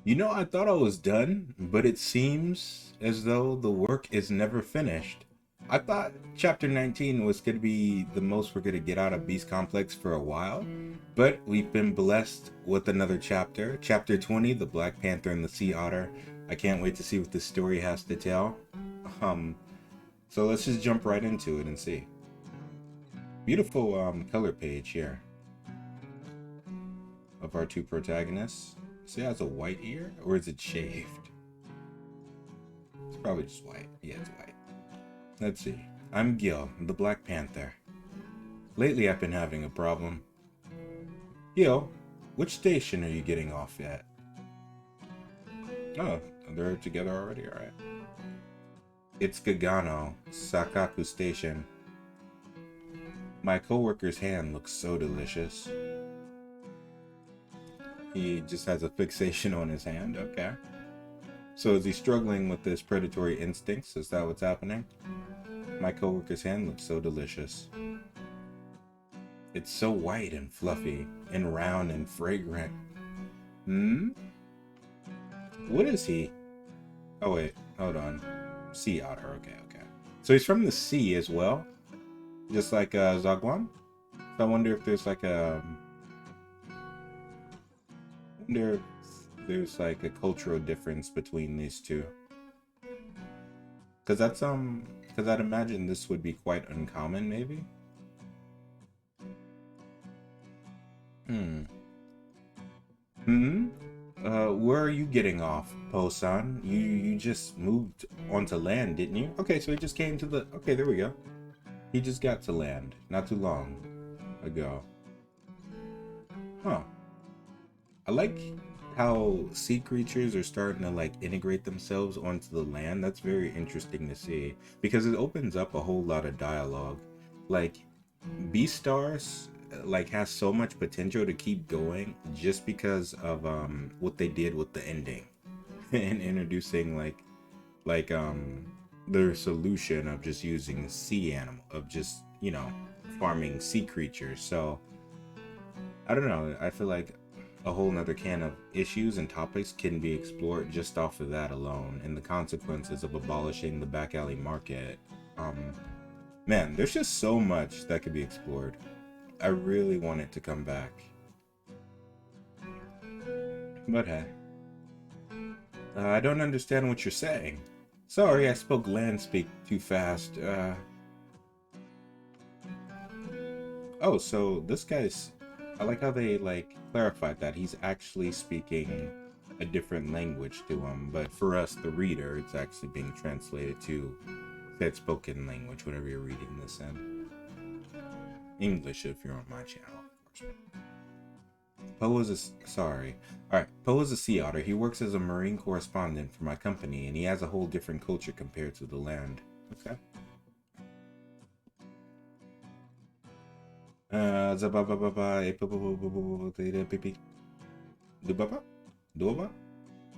You know, I thought I was done, but it seems as though the work is never finished. I thought chapter 19 was going to be the most we're going to get out of Beast Complex for a while, but we've been blessed with another chapter. Chapter 20, The Black Panther and the Sea Otter. I can't wait to see what this story has to tell. Um, so let's just jump right into it and see. Beautiful color page here of our two protagonists. See, it has a white ear, or is it shaved? It's probably just white. Yeah, it's white. Let's see. I'm Gil, the Black Panther. Lately, I've been having a problem. Gil, which station are you getting off at? Oh, they're together already? Alright. It's Gagano, Sakaku Station. My coworker's hand looks so delicious. He just has a fixation on his hand, okay. So is he struggling with his predatory instincts? Is that what's happening? My coworker's hand looks so delicious. It's so white and fluffy, and round and fragrant. Hmm? What is he? Oh wait, hold on. Sea otter, okay, okay. So he's from the sea as well? Just like Zagwan? So I wonder if there's like a... I wonder if there's like a cultural difference between these two. Cause that's cause I'd imagine this would be quite uncommon, maybe? Hmm. Hmm? Where are you getting off, Po-san? You just moved onto land, didn't you? Okay, so he just came to the... Okay, there we go. He just got to land not too long ago. Huh. I like how sea creatures are starting to like integrate themselves onto the land. That's very interesting to see because it opens up a whole lot of dialogue. Like Beastars like has so much potential to keep going just because of what they did with the ending and introducing like their solution of just using sea animal of just, you know, farming sea creatures. So I don't know, I feel like a whole nother can of issues and topics can be explored just off of that alone, and the consequences of abolishing the back alley market. um Man, there's just so much that could be explored. I really want it to come back. But hey, I don't understand what you're saying. Sorry, I spoke land speak too fast. Oh, so this guy's... I like how they like clarified that he's actually speaking a different language to him, but for us, the reader, it's actually being translated to that spoken language, whatever you're reading this in. English, if you're on my channel, of course. Poe is a... Sorry. Alright, Poe is a sea otter. He works as a marine correspondent for my company, and he has a whole different culture compared to the land. Okay.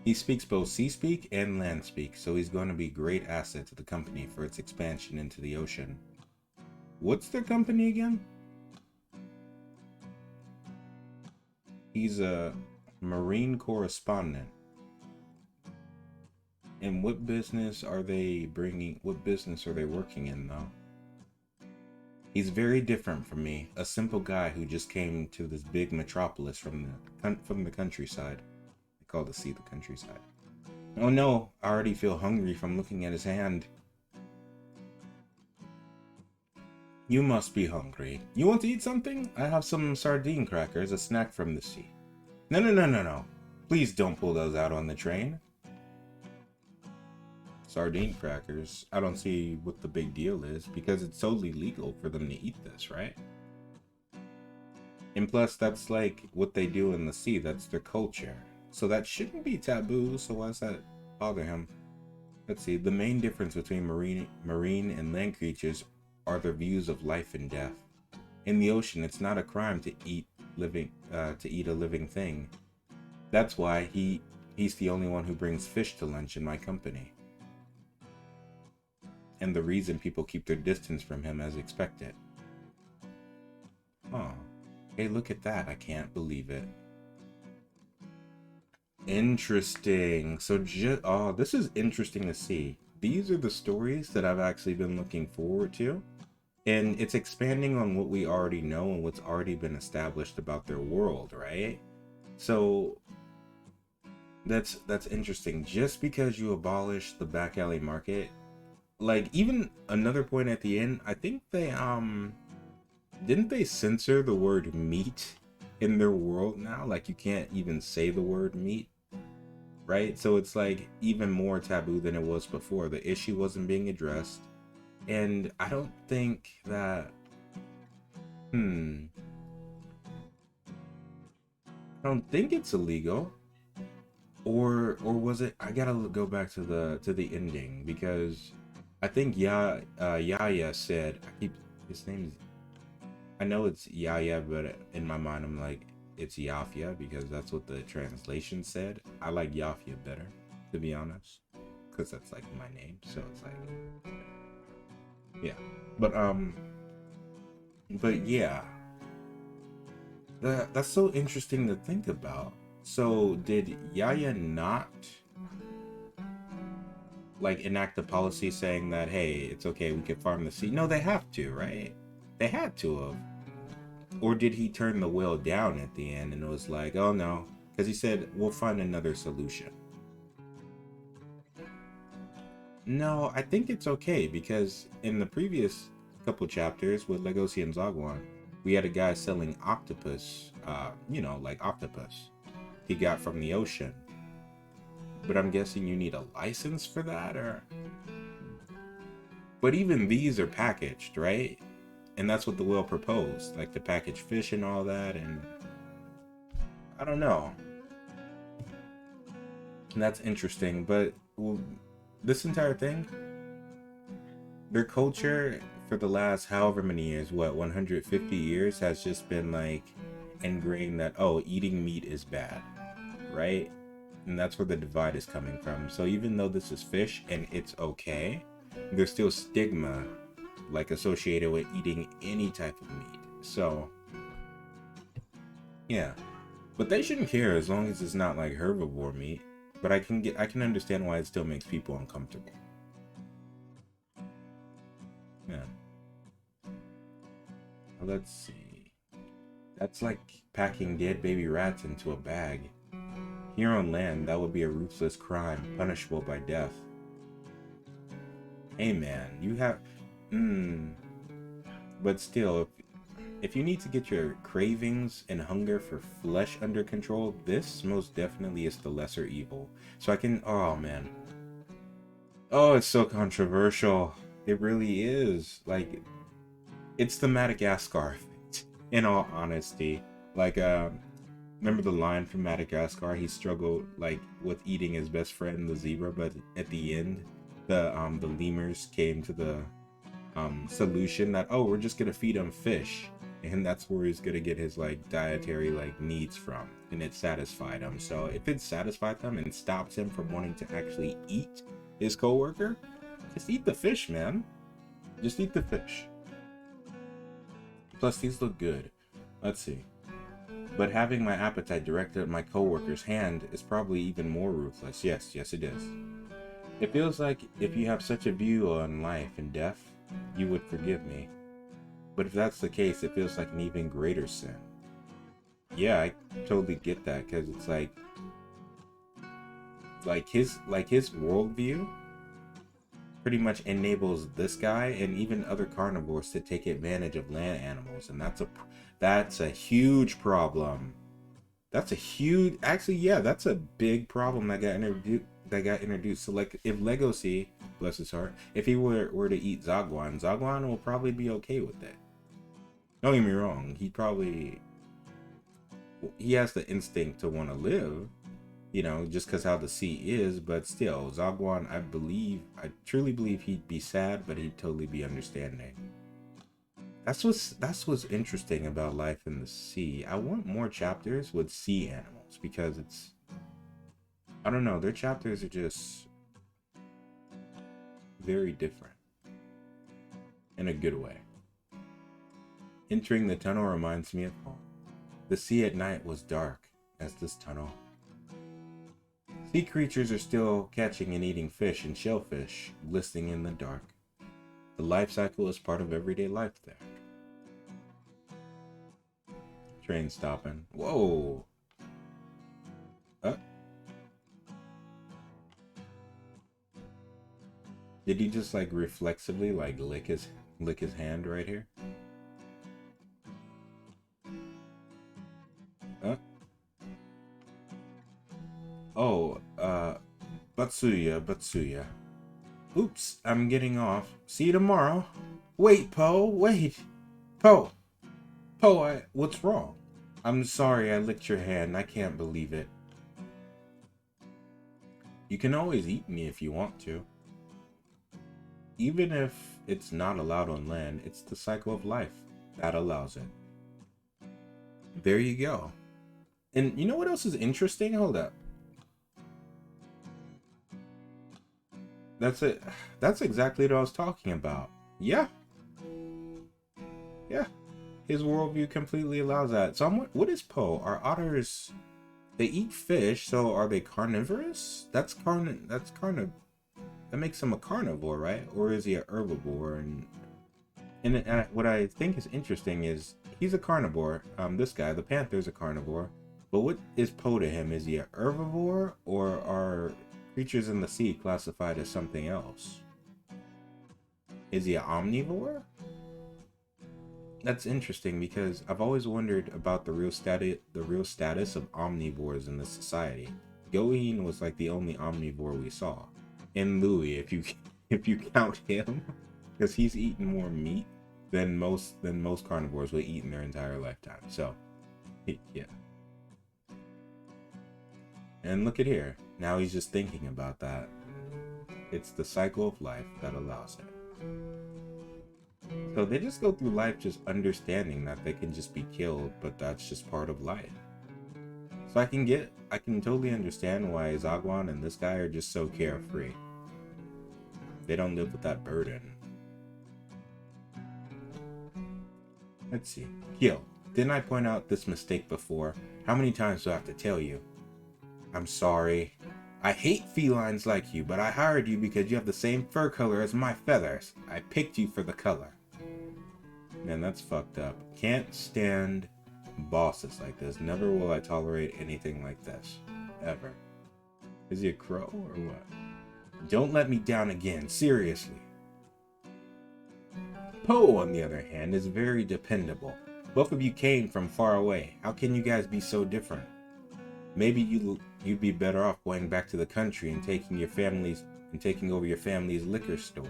He speaks both sea speak and land speak, so he's going to be a great asset to the company for its expansion into the ocean. What's their company again? He's a marine correspondent. And what business are they bringing? What business are they working in, though? He's very different from me, a simple guy who just came to this big metropolis from the countryside. They call the sea the countryside. Oh no, I already feel hungry from looking at his hand. You must be hungry. You want to eat something? I have some sardine crackers, a snack from the sea. No, no, no, no, no. Please don't pull those out on the train. Sardine crackers? I don't see what the big deal is, because it's totally legal for them to eat this, right? And plus, that's like what they do in the sea. That's their culture. So that shouldn't be taboo, so why does that bother him? Let's see. The main difference between marine and land creatures are their views of life and death. In the ocean, it's not a crime to eat a living thing. That's why he's the only one who brings fish to lunch in my company. And the reason people keep their distance from him as expected. Oh. Hey, look at that. I can't believe it. Interesting. So just oh, this is interesting to see. These are the stories that I've actually been looking forward to. And it's expanding on what we already know and what's already been established about their world, right? So that's interesting. Just because you abolish the back alley market, like even another point at the end, I think they didn't they censor the word meat in their world now? Like you can't even say the word meat, right? So it's like even more taboo than it was before. The issue wasn't being addressed. And I don't think that hmm I don't think it's illegal. Or was it? I gotta go back to the ending because I think Yaya said I keep his name is I know it's Yaya, but in my mind I'm like it's Yafia because that's what the translation said. I like Yafia better, to be honest, because that's like my name. So it's like yeah, but but yeah, that's so interesting to think about. So did Yaya not like enact a policy saying that hey, it's okay, we can farm the sea? No, they have to, right? They had to have. Or did he turn the whale down at the end and it was like, oh no, because he said we'll find another solution. No, I think it's okay because in the previous couple chapters with Legosi and Zagwan, we had a guy selling octopus, like octopus he got from the ocean. But I'm guessing you need a license for that, or but even these are packaged, right? And that's what the whale proposed, like the packaged fish and all that. And I don't know. And that's interesting. But well, this entire thing, their culture for the last however many years, what 150 years, has just been like ingrained that oh, eating meat is bad, right? And that's where the divide is coming from. So even though this is fish and it's okay, there's still stigma like associated with eating any type of meat. So yeah, but they shouldn't care as long as it's not like herbivore meat. But I can understand why it still makes people uncomfortable. Yeah. Well, let's see. That's like packing dead baby rats into a bag. Here on land, that would be a ruthless crime, punishable by death. Hey man, you have, hmm. But still, if you need to get your cravings and hunger for flesh under control, this most definitely is the lesser evil. So I can, oh man. Oh, it's so controversial. It really is. Like, it's the Madagascar effect, in all honesty. Like, remember the line from Madagascar? He struggled, like, with eating his best friend, the zebra, but at the end, the lemurs came to the solution that oh we're just gonna feed him fish and that's where he's gonna get his like dietary like needs from and it satisfied him. So if it satisfied him and stops him from wanting to actually eat his coworker, just eat the fish, man. Just eat the fish. Plus these look good. Let's see. But having my appetite directed at my coworker's hand is probably even more ruthless. Yes it is. It feels like if you have such a view on life and death, you would forgive me. But if that's the case, it feels like an even greater sin. Yeah, I totally get that because it's like his worldview pretty much enables this guy and even other carnivores to take advantage of land animals, and that's a huge problem. That's a huge, actually, yeah, that's a big problem that got introduced. So like if Legacy, bless his heart, if he were to eat Zagwan, Zagwan will probably be okay with that. Don't get me wrong, he has the instinct to want to live, just because how the sea is, but still, Zagwan, I truly believe he'd be sad, but he'd totally be understanding. That's what's interesting about life in the sea. I want more chapters with sea animals because I don't know, their chapters are just very different in a good way. Entering the tunnel reminds me of home. The sea at night was dark as this tunnel. Sea creatures are still catching and eating fish and shellfish, glistening in the dark. The life cycle is part of everyday life there. Train stopping. Whoa! Did he just like reflexively like lick his hand right here? Oh, Batsuya. Oops, I'm getting off. See you tomorrow. Wait, Poe, wait. Poe, what's wrong? I'm sorry I licked your hand. I can't believe it. You can always eat me if you want to. Even if it's not allowed on land, it's the cycle of life that allows it. There you go. And you know what else is interesting? Hold up. That's it. That's exactly what I was talking about. Yeah. Yeah. His worldview completely allows that. So what is Poe? Are otters... They eat fish, so are they carnivorous? That makes him a carnivore, right? Or is he a herbivore? And what I think is interesting is he's a carnivore. This guy, the Panther, is a carnivore. But what is Poe to him? Is he a herbivore, or are creatures in the sea classified as something else? Is he an omnivore? That's interesting because I've always wondered about the real status of omnivores in this society. Goheen was like the only omnivore we saw. And Louis, if you count him, because he's eaten more meat than most carnivores will eat in their entire lifetime. So, yeah. And look at here. Now he's just thinking about that. It's the cycle of life that allows it. So they just go through life just understanding that they can just be killed, but that's just part of life. So I can totally understand why Zagwan and this guy are just so carefree. They don't live with that burden. Let's see. Kill. Didn't I point out this mistake before? How many times do I have to tell you? I'm sorry. I hate felines like you, but I hired you because you have the same fur color as my feathers. I picked you for the color. Man, that's fucked up. Can't stand bosses like this. Never will I tolerate anything like this. Ever. Is he a crow or what? Don't let me down again. Seriously. Poe, on the other hand, is very dependable. Both of you came from far away. How can you guys be so different? Maybe you'd be better off going back to the country and taking over your family's liquor store.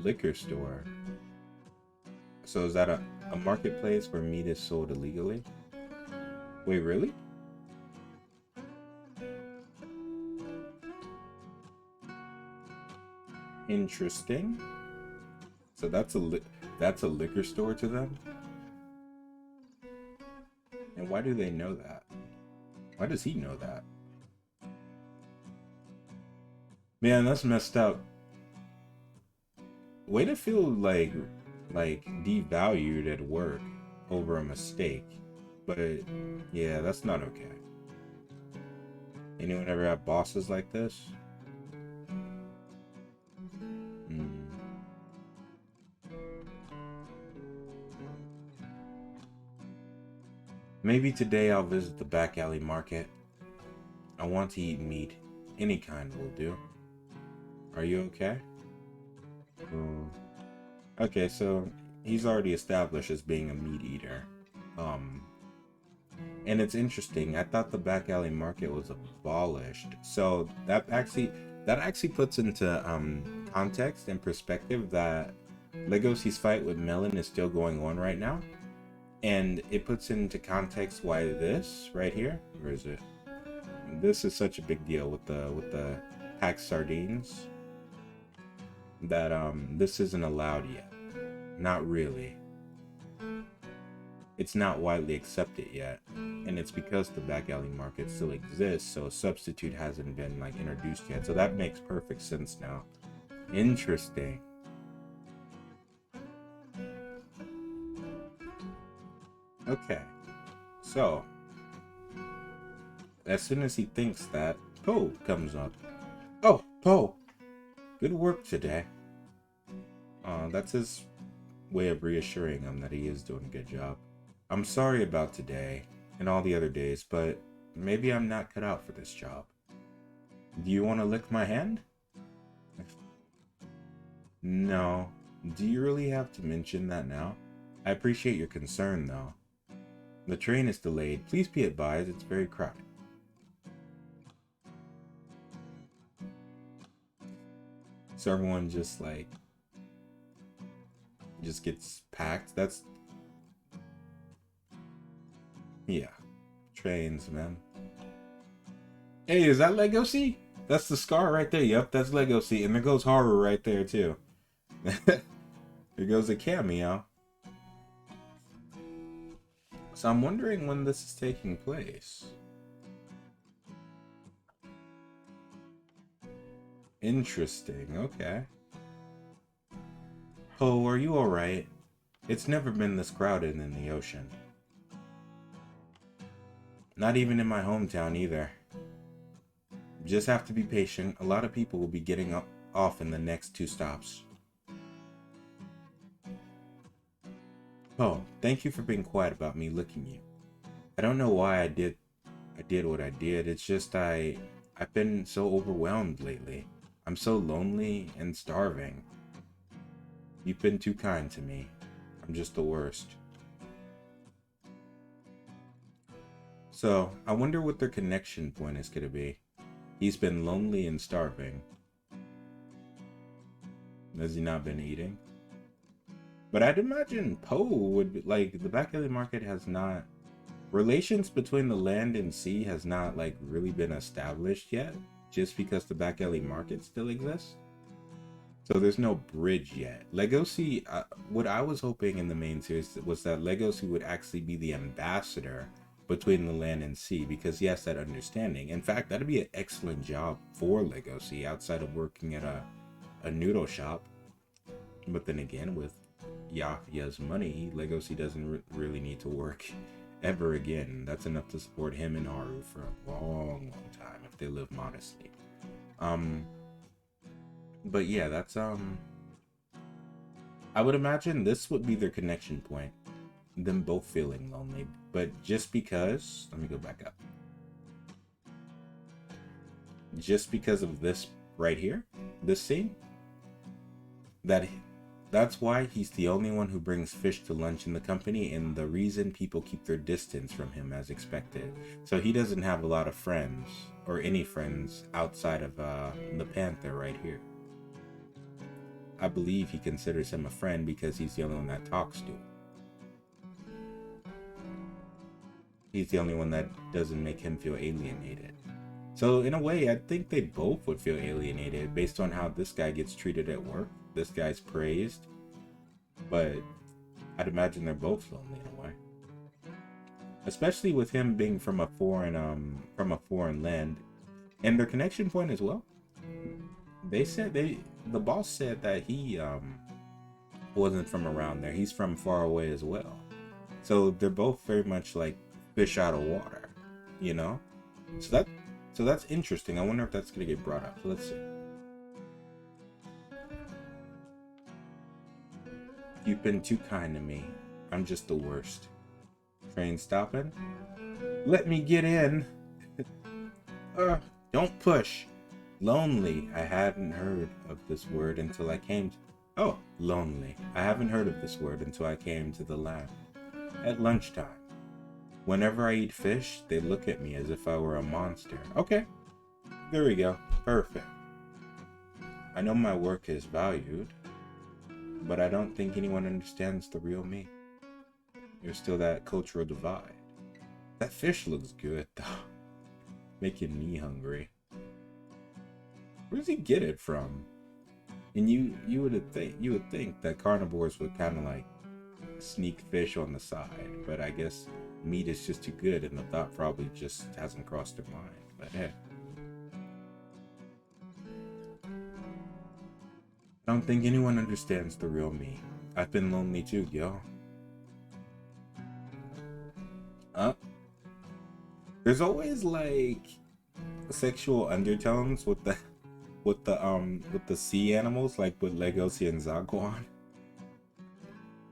Liquor store. So is that a marketplace where meat is sold illegally? Wait, really? Interesting. So that's a liquor store to them? And why do they know that? Why does he know that? Man, that's messed up. Way to feel like devalued at work over a mistake. But yeah, that's not okay. Anyone ever have bosses like this? Maybe today I'll visit the back alley market. I want to eat meat. Any kind will do. Are you okay? Okay, so he's already established as being a meat eater. And it's interesting. I thought the back alley market was abolished. So that actually puts into context and perspective that Legosi's fight with Melon is still going on right now. And it puts into context why this right here, where is it? This is such a big deal with the packed sardines. That this isn't allowed yet. Not really. It's not widely accepted yet, and it's because the back alley market still exists, so a substitute hasn't been like introduced yet. So that makes perfect sense now. Interesting. Okay, so as soon as he thinks that, Poe comes up. Oh, Poe, good work today. That's his way of reassuring him that he is doing a good job. I'm sorry about today and all the other days, but maybe I'm not cut out for this job. Do you want to lick my hand? No. Do you really have to mention that now? I appreciate your concern, though. The train is delayed. Please be advised, it's very crowded. So everyone just gets packed. That's... yeah. Trains, man. Hey, is that Legacy? That's the scar right there. Yep, that's Legacy. And there goes Haru right there, too. There goes a cameo. So I'm wondering when this is taking place. Interesting, okay. Oh, are you alright? It's never been this crowded in the ocean. Not even in my hometown either. Just have to be patient. A lot of people will be getting off in the next 2 stops. Oh, thank you for being quiet about me licking you. I don't know why I did what I did. It's just I've been so overwhelmed lately. I'm so lonely and starving. You've been too kind to me. I'm just the worst. So, I wonder what their connection point is gonna be. He's been lonely and starving. Has he not been eating? But I'd imagine Poe would be, like, the back alley market has not... relations between the land and sea has not, like, really been established yet. Just because the back alley market still exists. So there's no bridge yet. Legacy, what I was hoping in the main series was that Legacy would actually be the ambassador between the land and sea, because he has that understanding. In fact, that'd be an excellent job for Legacy outside of working at a noodle shop. But then again, with Yakuya's money, Legacy doesn't really need to work ever again. That's enough to support him and Haru for a long time if they live modestly. But yeah, that's I would imagine this would be their connection point. Them both feeling lonely, but just because, let me go back up. Just because of this right here, this scene, that's why he's the only one who brings fish to lunch in the company, and the reason people keep their distance from him as expected. So he doesn't have a lot of friends, or any friends, outside of the Panther right here. I believe he considers him a friend because he's the only one that talks to him. He's the only one that doesn't make him feel alienated. So in a way, I think they both would feel alienated based on how this guy gets treated at work. This guy's praised, but I'd imagine they're both lonely in a way. Especially with him being from a foreign land, and their connection point as well. They said the boss said that he wasn't from around there. He's from far away as well. So they're both very much like fish out of water, you know. So that's interesting. I wonder if that's gonna get brought up. So let's see. You've been too kind to me. I'm just the worst. Train stopping? Let me get in. Don't push. Lonely. I hadn't heard of this word until I came to... Oh, lonely. I haven't heard of this word until I came to the land. At lunchtime. Whenever I eat fish, they look at me as if I were a monster. Okay. There we go. Perfect. I know my work is valued, but I don't think anyone understands the real me. There's still that cultural divide. That fish looks good, though. Making me hungry. Where does he get it from? And you would think that carnivores would kind of like sneak fish on the side, but I guess meat is just too good, and the thought probably just hasn't crossed their mind. But hey, I don't think anyone understands the real me. I've been lonely too, yo. There's always like sexual undertones with the sea animals, like with Legosi and Zagwan.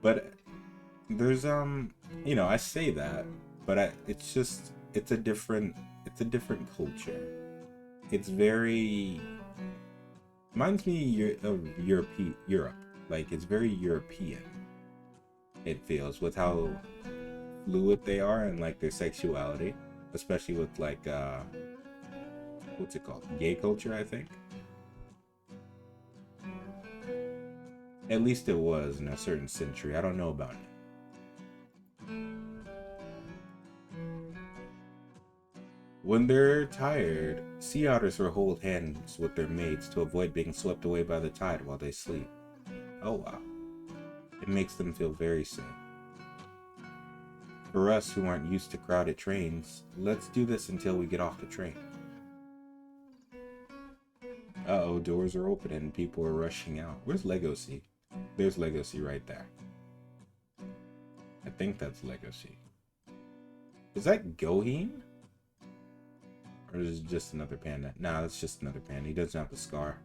But there's I say that, but it's a different culture. It's very reminds me of Europe. Like it's very European. It feels with how fluid they are and like their sexuality, especially with like what's it called? Gay culture, I think. At least it was in a certain century. I don't know about it. When they're tired, sea otters will hold hands with their mates to avoid being swept away by the tide while they sleep. Oh wow. It makes them feel very safe. For us who aren't used to crowded trains, let's do this until we get off the train. Uh-oh, doors are open and people are rushing out. Where's Legosi? There's Legosi right there. I think that's Legosi. Is that Goheen? Or is it just another panda? Nah, that's just another panda. He doesn't have the scar.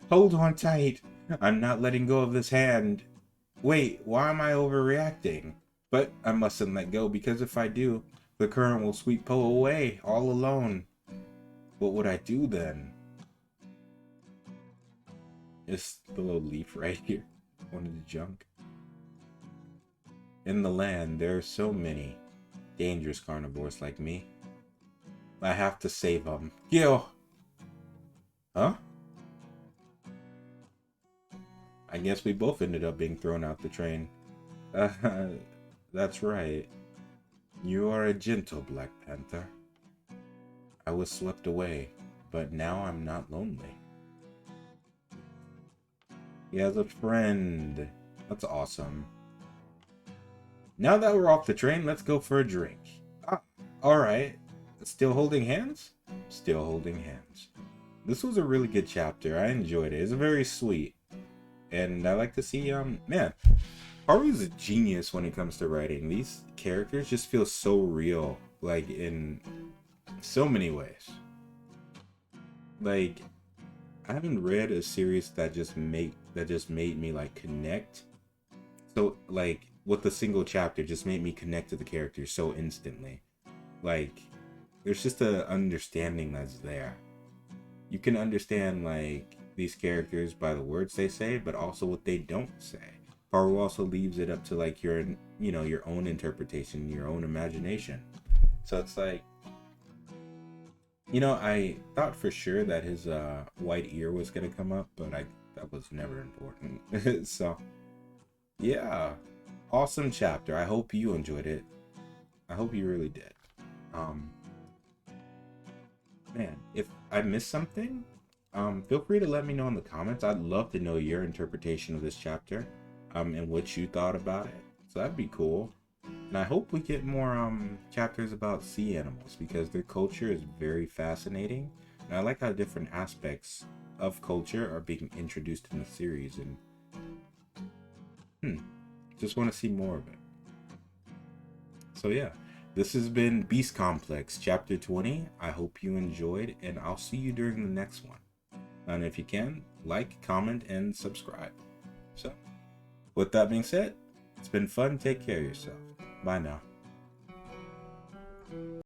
Hold on tight. I'm not letting go of this hand. Wait, why am I overreacting? But I mustn't let go, because if I do, the current will sweep Poe away, all alone. What would I do then? It's the little leaf right here. One of the junk. In the land, there are so many dangerous carnivores like me. I have to save them. Gil! Huh? I guess we both ended up being thrown out the train. That's right. You are a gentle Black Panther. I was swept away, but now I'm not lonely. He has a friend. That's awesome. Now that we're off the train, let's go for a drink. Ah, alright. Still holding hands? Still holding hands. This was a really good chapter. I enjoyed it. It's very sweet. And I like to see, man, Haru's a genius when it comes to writing. These characters just feel so real, like, in so many ways. Like, I haven't read a series that just made me, like, connect. So, like, with a single chapter, just made me connect to the characters so instantly. Like, there's just a understanding that's there. You can understand, like, these characters by the words they say, but also what they don't say. Haru also leaves it up to like your own interpretation, your own imagination. So it's like, I thought for sure that his white ear was gonna come up, but that was never important. So yeah, awesome chapter. I hope you enjoyed it. I hope you really did. Man, if I missed something, feel free to let me know in the comments. I'd love to know your interpretation of this chapter, and what you thought about it. So that'd be cool. And I hope we get more chapters about sea animals, because their culture is very fascinating. And I like how different aspects of culture are being introduced in the series, and just want to see more of it. So yeah, this has been Beast Complex Chapter 20. I hope you enjoyed, and I'll see you during the next one. And if you can, like, comment, and subscribe. So, with that being said, it's been fun. Take care of yourself. Bye now.